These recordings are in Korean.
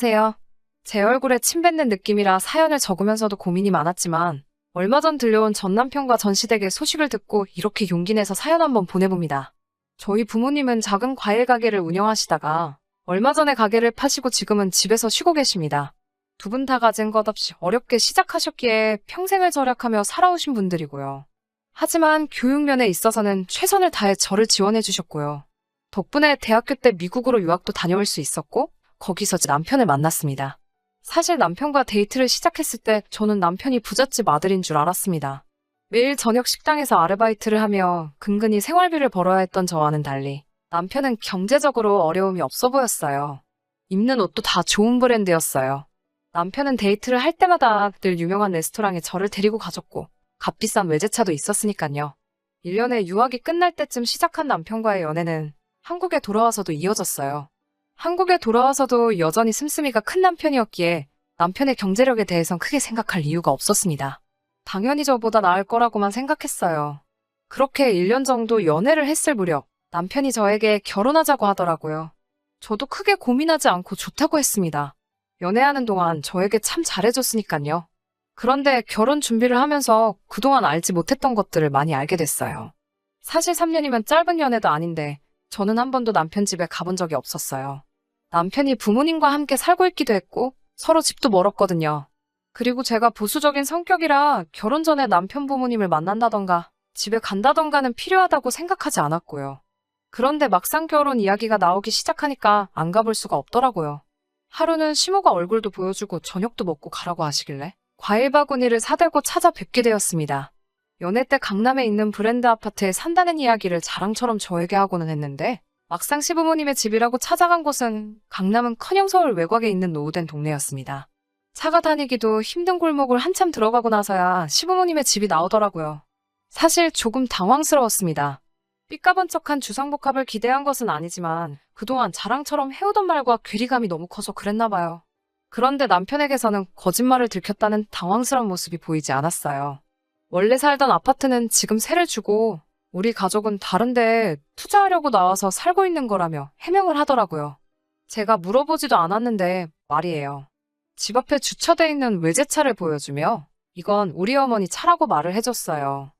안녕하세요. 제 얼굴에 침 뱉는 느낌이라 사연을 적으면서도 고민이 많았지만 얼마 전 들려온 전 남편과 전 시댁의 소식을 듣고 이렇게 용기 내서 사연 한번 보내봅니다. 저희 부모님은 작은 과일 가게를 운영하시다가 얼마 전에 가게를 파시고 지금은 집에서 쉬고 계십니다. 두 분 다 가진 것 없이 어렵게 시작하셨기에 평생을 절약하며 살아오신 분들이고요. 하지만 교육면에 있어서는 최선을 다해 저를 지원해 주셨고요. 덕분에 대학교 때 미국으로 유학도 다녀올 수 있었고 거기서 남편을 만났습니다. 사실 남편과 데이트를 시작했을 때 저는 남편이 부잣집 아들인 줄 알았습니다. 매일 저녁 식당에서 아르바이트를 하며 근근히 생활비를 벌어야 했던 저와는 달리 남편은 경제적으로 어려움이 없어 보였어요. 입는 옷도 다 좋은 브랜드였어요. 남편은 데이트를 할 때마다 늘 유명한 레스토랑에 저를 데리고 가줬고 값비싼 외제차도 있었으니까요. 1년에 유학이 끝날 때쯤 시작한 남편과의 연애는 한국에 돌아와서도 이어졌어요. 한국에 돌아와서도 여전히 씀씀이가 큰 남편이었기에 남편의 경제력에 대해선 크게 생각할 이유가 없었습니다. 당연히 저보다 나을 거라고만 생각했어요. 그렇게 1년 정도 연애를 했을 무렵 남편이 저에게 결혼하자고 하더라고요. 저도 크게 고민하지 않고 좋다고 했습니다. 연애하는 동안 저에게 참 잘해줬으니까요. 그런데 결혼 준비를 하면서 그동안 알지 못했던 것들을 많이 알게 됐어요. 사실 3년이면 짧은 연애도 아닌데 저는 한 번도 남편 집에 가본 적이 없었어요. 남편이 부모님과 함께 살고 있기도 했고 서로 집도 멀었거든요. 그리고 제가 보수적인 성격이라 결혼 전에 남편 부모님을 만난다던가 집에 간다던가는 필요하다고 생각하지 않았고요. 그런데 막상 결혼 이야기가 나오기 시작하니까 안 가볼 수가 없더라고요. 하루는 시모가 얼굴도 보여주고 저녁도 먹고 가라고 하시길래 과일 바구니를 사들고 찾아뵙게 되었습니다. 연애 때 강남에 있는 브랜드 아파트에 산다는 이야기를 자랑처럼 저에게 하고는 했는데 막상 시부모님의 집이라고 찾아간 곳은 강남은커녕 서울 외곽에 있는 노후된 동네였습니다. 차가 다니기도 힘든 골목을 한참 들어가고 나서야 시부모님의 집이 나오더라고요. 사실 조금 당황스러웠습니다. 삐까번쩍한 주상복합을 기대한 것은 아니지만 그동안 자랑처럼 해오던 말과 괴리감이 너무 커서 그랬나 봐요. 그런데 남편에게서는 거짓말을 들켰다는 당황스러운 모습이 보이지 않았어요. 원래 살던 아파트는 지금 세를 주고 우리 가족은 다른데 투자하려고 나와서 살고 있는 거라며 해명을 하더라고요. 제가 물어보지도 않았는데 말이에요. 집 앞에 주차돼 있는 외제차를 보여주며 이건 우리 어머니 차라고 말을 해줬어요.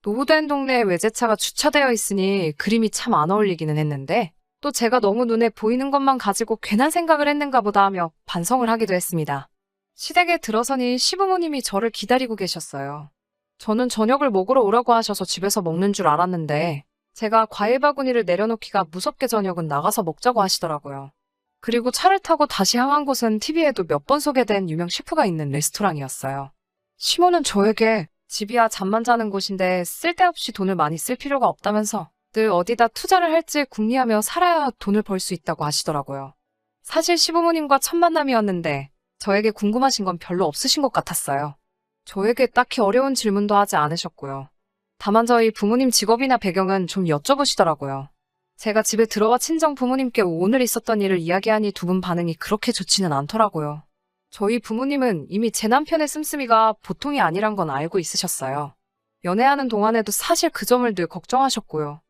노후된 동네에 외제차가 주차되어 있으니 그림이 참 안 어울리기는 했는데 또 제가 너무 눈에 보이는 것만 가지고 괜한 생각을 했는가 보다 하며 반성을 하기도 했습니다. 시댁에 들어서니 시부모님이 저를 기다리고 계셨어요. 저는 저녁을 먹으러 오라고 하셔서 집에서 먹는 줄 알았는데 제가 과일 바구니를 내려놓기가 무섭게 저녁은 나가서 먹자고 하시더라고요. 그리고 차를 타고 다시 향한 곳은 TV에도 몇 번 소개된 유명 셰프가 있는 레스토랑이었어요. 시모는 저에게 집이야 잠만 자는 곳인데 쓸데없이 돈을 많이 쓸 필요가 없다면서 늘 어디다 투자를 할지 궁리하며 살아야 돈을 벌 수 있다고 하시더라고요. 사실 시부모님과 첫 만남이었는데 저에게 궁금하신 건 별로 없으신 것 같았어요. 저에게 딱히 어려운 질문도 하지 않으셨고요. 다만 저희 부모님 직업이나 배경은 좀 여쭤보시더라고요. 제가 집에 들어와 친정 부모님께 오늘 있었던 일을 이야기하니 두 분 반응이 그렇게 좋지는 않더라고요. 저희 부모님은 이미 제 남편의 씀씀이가 보통이 아니란 건 알고 있으셨어요. 연애하는 동안에도 사실 그 점을 늘 걱정하셨고요.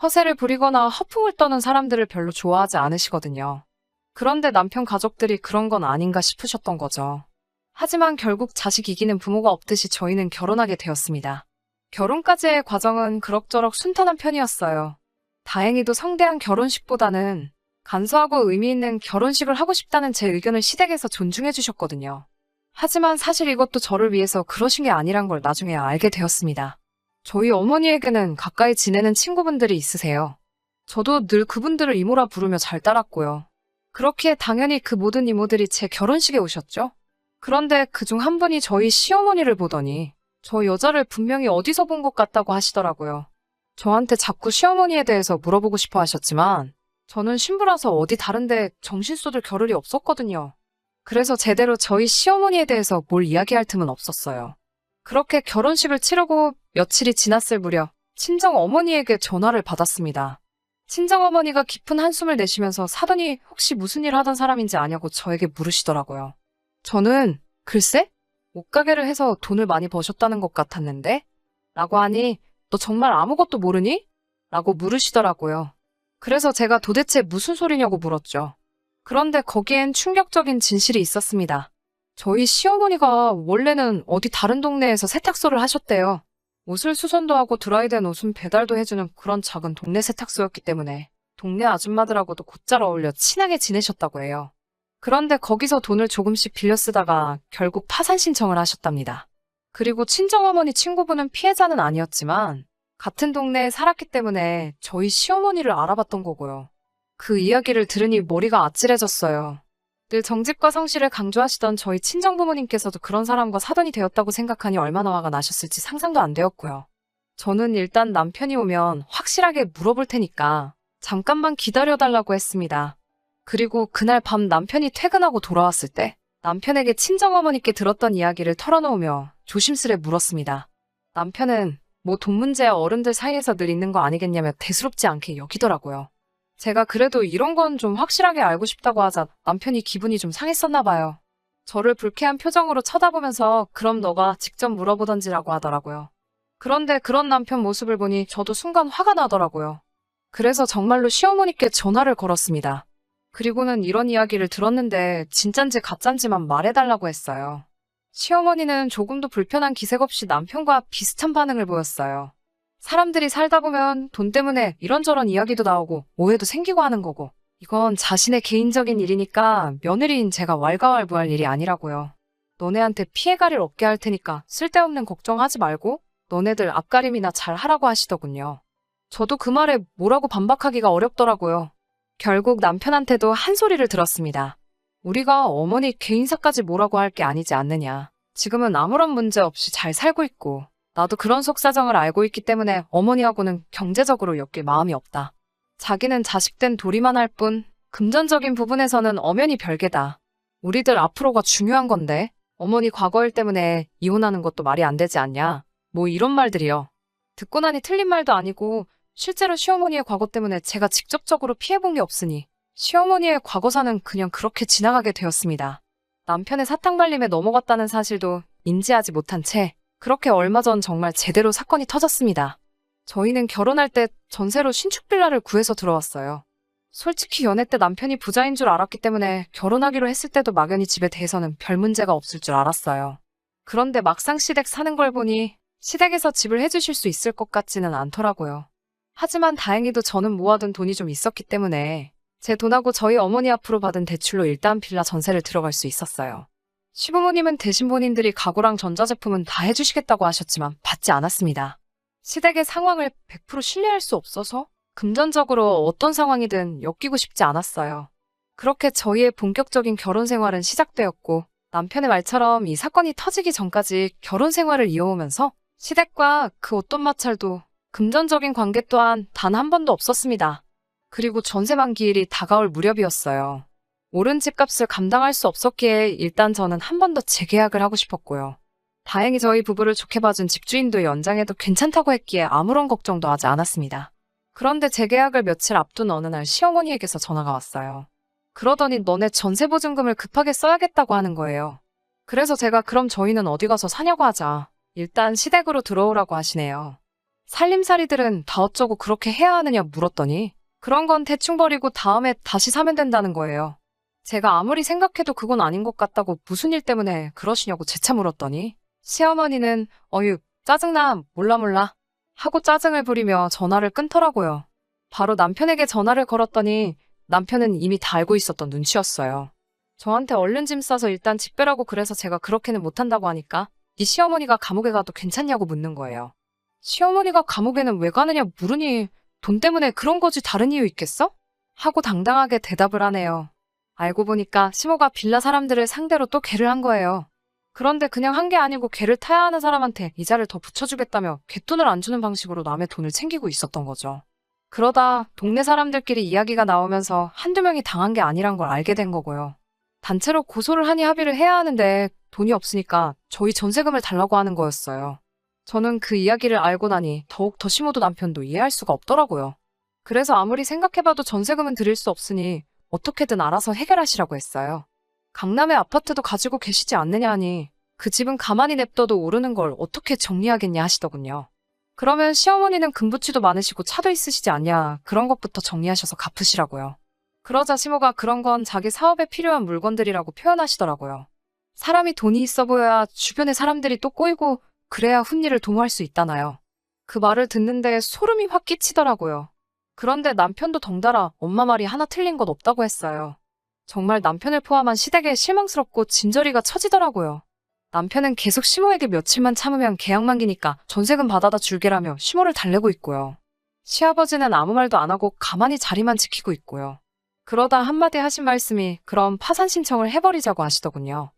허세를 부리거나 허풍을 떠는 사람들을 별로 좋아하지 않으시거든요. 그런데 남편 가족들이 그런 건 아닌가 싶으셨던 거죠. 하지만 결국 자식 이기는 부모가 없듯이 저희는 결혼하게 되었습니다. 결혼까지의 과정은 그럭저럭 순탄한 편이었어요. 다행히도 성대한 결혼식보다는 간소하고 의미 있는 결혼식을 하고 싶다는 제 의견을 시댁에서 존중해 주셨거든요. 하지만 사실 이것도 저를 위해서 그러신 게 아니란 걸 나중에 알게 되었습니다. 저희 어머니에게는 가까이 지내는 친구분들이 있으세요. 저도 늘 그분들을 이모라 부르며 잘 따랐고요. 그렇기에 당연히 그 모든 이모들이 제 결혼식에 오셨죠. 그런데 그중 한 분이 저희 시어머니를 보더니 저 여자를 분명히 어디서 본 것 같다고 하시더라고요. 저한테 자꾸 시어머니에 대해서 물어보고 싶어 하셨지만 저는 신부라서 어디 다른데 정신 쏟을 겨를이 없었거든요. 그래서 제대로 저희 시어머니에 대해서 뭘 이야기할 틈은 없었어요. 그렇게 결혼식을 치르고 며칠이 지났을 무렵 친정 어머니에게 전화를 받았습니다. 친정 어머니가 깊은 한숨을 내쉬면서 사돈이 혹시 무슨 일 하던 사람인지 아냐고 저에게 물으시더라고요. 저는 글쎄? 옷가게를 해서 돈을 많이 버셨다는 것 같았는데? 라고 하니 너 정말 아무것도 모르니? 라고 물으시더라고요. 그래서 제가 도대체 무슨 소리냐고 물었죠. 그런데 거기엔 충격적인 진실이 있었습니다. 저희 시어머니가 원래는 어디 다른 동네에서 세탁소를 하셨대요. 옷을 수선도 하고 드라이된 옷은 배달도 해주는 그런 작은 동네 세탁소였기 때문에 동네 아줌마들하고도 곧잘 어울려 친하게 지내셨다고 해요. 그런데 거기서 돈을 조금씩 빌려 쓰다가 결국 파산 신청을 하셨답니다. 그리고 친정어머니 친구분은 피해자는 아니었지만 같은 동네에 살았기 때문에 저희 시어머니를 알아봤던 거고요. 그 이야기를 들으니 머리가 아찔해졌어요. 늘 정직과 성실을 강조하시던 저희 친정부모님께서도 그런 사람과 사돈이 되었다고 생각하니 얼마나 화가 나셨을지 상상도 안 되었고요. 저는 일단 남편이 오면 확실하게 물어볼 테니까 잠깐만 기다려달라고 했습니다. 그리고 그날 밤 남편이 퇴근하고 돌아왔을 때 남편에게 친정어머니께 들었던 이야기를 털어놓으며 조심스레 물었습니다. 남편은 뭐 돈 문제야 어른들 사이에서 늘 있는 거 아니겠냐며 대수롭지 않게 여기더라고요. 제가 그래도 이런 건 좀 확실하게 알고 싶다고 하자 남편이 기분이 좀 상했었나 봐요. 저를 불쾌한 표정으로 쳐다보면서 그럼 너가 직접 물어보던지라고 하더라고요. 그런데 그런 남편 모습을 보니 저도 순간 화가 나더라고요. 그래서 정말로 시어머니께 전화를 걸었습니다. 그리고는 이런 이야기를 들었는데 진짠지 가짠지만 말해달라고 했어요. 시어머니는 조금도 불편한 기색 없이 남편과 비슷한 반응을 보였어요. 사람들이 살다 보면 돈 때문에 이런저런 이야기도 나오고 오해도 생기고 하는 거고 이건 자신의 개인적인 일이니까 며느리인 제가 왈가왈부할 일이 아니라고요. 너네한테 피해가를 없게 할 테니까 쓸데없는 걱정하지 말고 너네들 앞가림이나 잘 하라고 하시더군요. 저도 그 말에 뭐라고 반박하기가 어렵더라고요. 결국 남편한테도 한 소리를 들었습니다. 우리가 어머니 개인사까지 뭐라고 할 게 아니지 않느냐. 지금은 아무런 문제 없이 잘 살고 있고 나도 그런 속사정을 알고 있기 때문에 어머니하고는 경제적으로 엮일 마음이 없다. 자기는 자식된 도리만 할 뿐 금전적인 부분에서는 엄연히 별개다. 우리들 앞으로가 중요한 건데 어머니 과거 일 때문에 이혼하는 것도 말이 안 되지 않냐. 뭐 이런 말들이요. 듣고 나니 틀린 말도 아니고 실제로 시어머니의 과거 때문에 제가 직접적으로 피해본 게 없으니 시어머니의 과거사는 그냥 그렇게 지나가게 되었습니다. 남편의 사탕발림에 넘어갔다는 사실도 인지하지 못한 채 그렇게 얼마 전 정말 제대로 사건이 터졌습니다. 저희는 결혼할 때 전세로 신축 빌라를 구해서 들어왔어요. 솔직히 연애 때 남편이 부자인 줄 알았기 때문에 결혼하기로 했을 때도 막연히 집에 대해서는 별 문제가 없을 줄 알았어요. 그런데 막상 시댁 사는 걸 보니 시댁에서 집을 해주실 수 있을 것 같지는 않더라고요. 하지만 다행히도 저는 모아둔 돈이 좀 있었기 때문에 제 돈하고 저희 어머니 앞으로 받은 대출로 일단 빌라 전세를 들어갈 수 있었어요. 시부모님은 대신 본인들이 가구랑 전자제품은 다 해주시겠다고 하셨지만 받지 않았습니다. 시댁의 상황을 100% 신뢰할 수 없어서 금전적으로 어떤 상황이든 엮이고 싶지 않았어요. 그렇게 저희의 본격적인 결혼 생활은 시작되었고 남편의 말처럼 이 사건이 터지기 전까지 결혼 생활을 이어오면서 시댁과 그 어떤 마찰도 금전적인 관계 또한 단 한 번도 없었습니다. 그리고 전세 만기일이 다가올 무렵이었어요. 오른 집값을 감당할 수 없었기에 일단 저는 한 번 더 재계약을 하고 싶었고요. 다행히 저희 부부를 좋게 봐준 집주인도 연장해도 괜찮다고 했기에 아무런 걱정도 하지 않았습니다. 그런데 재계약을 며칠 앞둔 어느 날 시어머니에게서 전화가 왔어요. 그러더니 너네 전세보증금을 급하게 써야겠다고 하는 거예요. 그래서 제가 그럼 저희는 어디 가서 사냐고 하자. 일단 시댁으로 들어오라고 하시네요. 살림살이들은 다 어쩌고 그렇게 해야 하느냐 물었더니 그런 건 대충 버리고 다음에 다시 사면 된다는 거예요. 제가 아무리 생각해도 그건 아닌 것 같다고 무슨 일 때문에 그러시냐고 재차 물었더니 시어머니는 어휴 짜증나 몰라 하고 짜증을 부리며 전화를 끊더라고요. 바로 남편에게 전화를 걸었더니 남편은 이미 다 알고 있었던 눈치였어요. 저한테 얼른 짐 싸서 일단 집 빼라고 그래서 제가 그렇게는 못한다고 하니까 네 시어머니가 감옥에 가도 괜찮냐고 묻는 거예요. 시어머니가 감옥에는 왜 가느냐 물으니 돈 때문에 그런 거지 다른 이유 있겠어? 하고 당당하게 대답을 하네요. 알고 보니까 시모가 빌라 사람들을 상대로 또 개를 한 거예요. 그런데 그냥 한 게 아니고 개를 타야 하는 사람한테 이자를 더 붙여주겠다며 갯돈을 안 주는 방식으로 남의 돈을 챙기고 있었던 거죠. 그러다 동네 사람들끼리 이야기가 나오면서 한두 명이 당한 게 아니란 걸 알게 된 거고요. 단체로 고소를 하니 합의를 해야 하는데 돈이 없으니까 저희 전세금을 달라고 하는 거였어요. 저는 그 이야기를 알고 나니 더욱 시모도 남편도 이해할 수가 없더라고요. 그래서 아무리 생각해봐도 전세금은 드릴 수 없으니 어떻게든 알아서 해결하시라고 했어요. 강남에 아파트도 가지고 계시지 않느냐 하니 그 집은 가만히 냅둬도 오르는 걸 어떻게 정리하겠냐 하시더군요. 그러면 시어머니는 금부치도 많으시고 차도 있으시지 않냐 그런 것부터 정리하셔서 갚으시라고요. 그러자 시모가 그런 건 자기 사업에 필요한 물건들이라고 표현하시더라고요. 사람이 돈이 있어 보여야 주변의 사람들이 또 꼬이고 그래야 훈리를 도모할 수 있다나요. 그 말을 듣는데 소름이 확 끼치더라고요. 그런데 남편도 덩달아 엄마 말이 하나 틀린 것 없다고 했어요. 정말 남편을 포함한 시댁에 실망스럽고 진저리가 처지더라고요. 남편은 계속 시모에게 며칠만 참으면 계약 만기니까 전세금 받아다 줄게라며 시모를 달래고 있고요. 시아버지는 아무 말도 안 하고 가만히 자리만 지키고 있고요. 그러다 한마디 하신 말씀이 그럼 파산 신청을 해버리자고 하시더군요.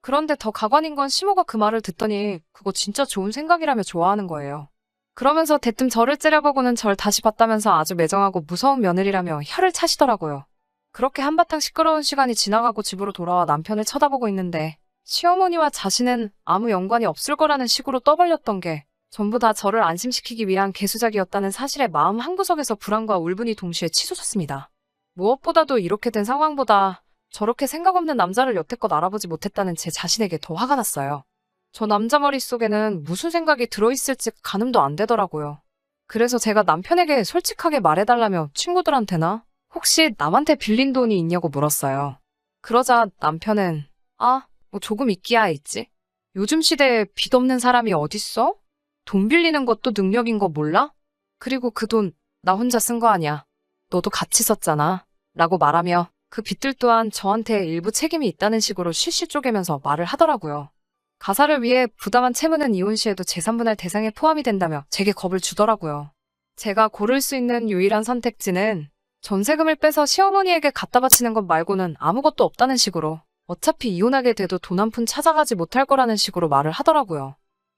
그런데 더 가관인 건 시모가 그 말을 듣더니 그거 진짜 좋은 생각이라며 좋아하는 거예요. 그러면서 대뜸 저를 째려보고는 절 다시 봤다면서 아주 매정하고 무서운 며느리라며 혀를 차시더라고요. 그렇게 한바탕 시끄러운 시간이 지나가고 집으로 돌아와 남편을 쳐다보고 있는데 시어머니와 자신은 아무 연관이 없을 거라는 식으로 떠벌렸던 게 전부 다 저를 안심시키기 위한 개수작이었다는 사실에 마음 한구석에서 불안과 울분이 동시에 치솟았습니다. 무엇보다도 이렇게 된 상황보다 저렇게 생각 없는 남자를 여태껏 알아보지 못했다는 제 자신에게 더 화가 났어요. 저 남자 머릿속에는 무슨 생각이 들어있을지 가늠도 안 되더라고요. 그래서 제가 남편에게 솔직하게 말해달라며 친구들한테나 혹시 남한테 빌린 돈이 있냐고 물었어요. 그러자 남편은 뭐 조금 있기야 있지. 요즘 시대에 빚 없는 사람이 어딨어? 돈 빌리는 것도 능력인 거 몰라? 그리고 그 돈 나 혼자 쓴 거 아니야. 너도 같이 썼잖아. 라고 말하며 그 빚들 또한 저한테 일부 책임이 있다는 식으로 실실 쪼개면서 말을 하더라고요. 가사를 위해 부당한 채무는 이혼 시에도 재산분할 대상에 포함이 된다며 제게 겁을 주더라고요. 제가 고를 수 있는 유일한 선택지는 전세금을 빼서 시어머니에게 갖다 바치는 것 말고는 아무것도 없다는 식으로 어차피 이혼하게 돼도 돈 한 푼 찾아가지 못할 거라는 식으로 말을 하더라고요.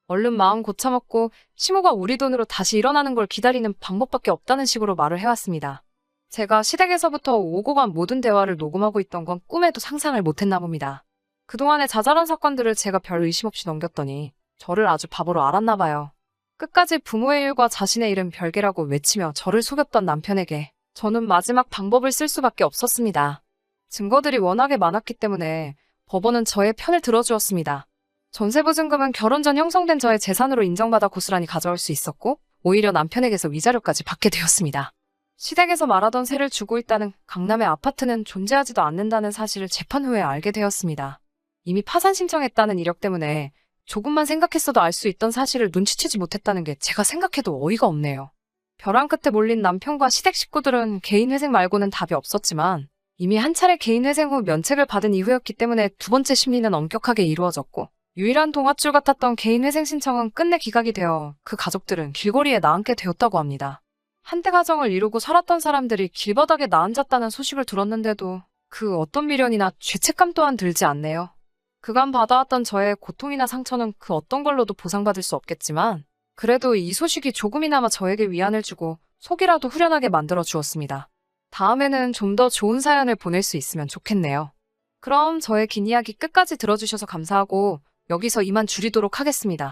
얼른 마음 고쳐먹고 시모가 우리 돈으로 다시 일어나는 걸 기다리는 방법밖에 없다는 식으로 말을 해왔습니다. 제가 시댁에서부터 오고 간 모든 대화를 녹음하고 있던 건 꿈에도 상상을 못했나 봅니다. 그동안의 자잘한 사건들을 제가 별 의심 없이 넘겼더니 저를 아주 바보로 알았나 봐요. 끝까지 부모의 일과 자신의 일은 별개라고 외치며 저를 속였던 남편에게 저는 마지막 방법을 쓸 수밖에 없었습니다. 증거들이 워낙에 많았기 때문에 법원은 저의 편을 들어주었습니다. 전세보증금은 결혼 전 형성된 저의 재산으로 인정받아 고스란히 가져올 수 있었고 오히려 남편에게서 위자료까지 받게 되었습니다. 시댁에서 말하던 세를 주고 있다는 강남의 아파트는 존재하지도 않는다는 사실을 재판 후에 알게 되었습니다. 이미 파산 신청했다는 이력 때문에 조금만 생각했어도 알 수 있던 사실을 눈치채지 못했다는 게 제가 생각해도 어이가 없네요. 벼랑 끝에 몰린 남편과 시댁 식구들은 개인회생 말고는 답이 없었지만 이미 한 차례 개인회생 후 면책을 받은 이후였기 때문에 두 번째 심리는 엄격하게 이루어졌고 유일한 동아줄 같았던 개인회생 신청은 끝내 기각이 되어 그 가족들은 길거리에 나앉게 되었다고 합니다. 한때 가정을 이루고 살았던 사람들이 길바닥에 나앉았다는 소식을 들었는데도 그 어떤 미련이나 죄책감 또한 들지 않네요. 그간 받아왔던 저의 고통이나 상처는 그 어떤 걸로도 보상받을 수 없겠지만 그래도 이 소식이 조금이나마 저에게 위안을 주고 속이라도 후련하게 만들어 주었습니다. 다음에는 좀 더 좋은 사연을 보낼 수 있으면 좋겠네요. 그럼 저의 긴 이야기 끝까지 들어주셔서 감사하고 여기서 이만 줄이도록 하겠습니다.